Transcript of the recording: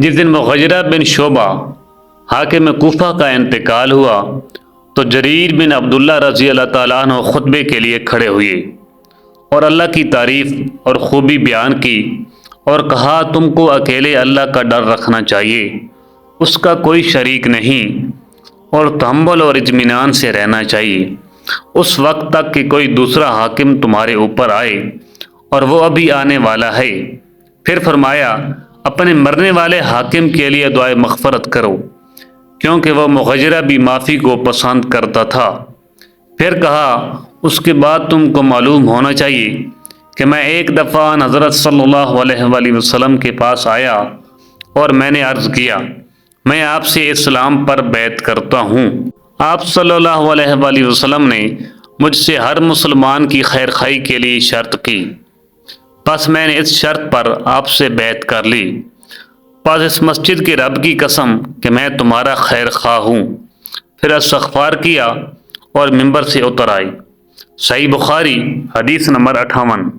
جس دن مغیرہ بن شعبہ حاکم کوفہ کا انتقال ہوا تو جریر بن عبداللہ رضی اللہ تعالیٰ عنہ خطبے کے لیے کھڑے ہوئے اور اللہ کی تعریف اور خوبی بیان کی اور کہا تم کو اکیلے اللہ کا ڈر رکھنا چاہیے، اس کا کوئی شریک نہیں، اور تحمل اور اطمینان سے رہنا چاہیے اس وقت تک کہ کوئی دوسرا حاکم تمہارے اوپر آئے، اور وہ ابھی آنے والا ہے۔ پھر فرمایا اپنے مرنے والے حاکم کے لیے دعائے مغفرت کرو کیونکہ وہ مغیرہ بھی معافی کو پسند کرتا تھا۔ پھر کہا اس کے بعد تم کو معلوم ہونا چاہیے کہ میں ایک دفعہ حضرت صلی اللہ علیہ وآلہ وسلم کے پاس آیا اور میں نے عرض کیا میں آپ سے اسلام پر بیعت کرتا ہوں۔ آپ صلی اللہ علیہ وآلہ وسلم نے مجھ سے ہر مسلمان کی خیر خواہی کے لیے شرط کی، پس میں نے اس شرط پر آپ سے بیعت کر لی، پس اس مسجد کے رب کی قسم کہ میں تمہارا خیر خواہ ہوں۔ پھر استغفار کیا اور ممبر سے اتر آئی۔ صحیح بخاری حدیث نمبر 58۔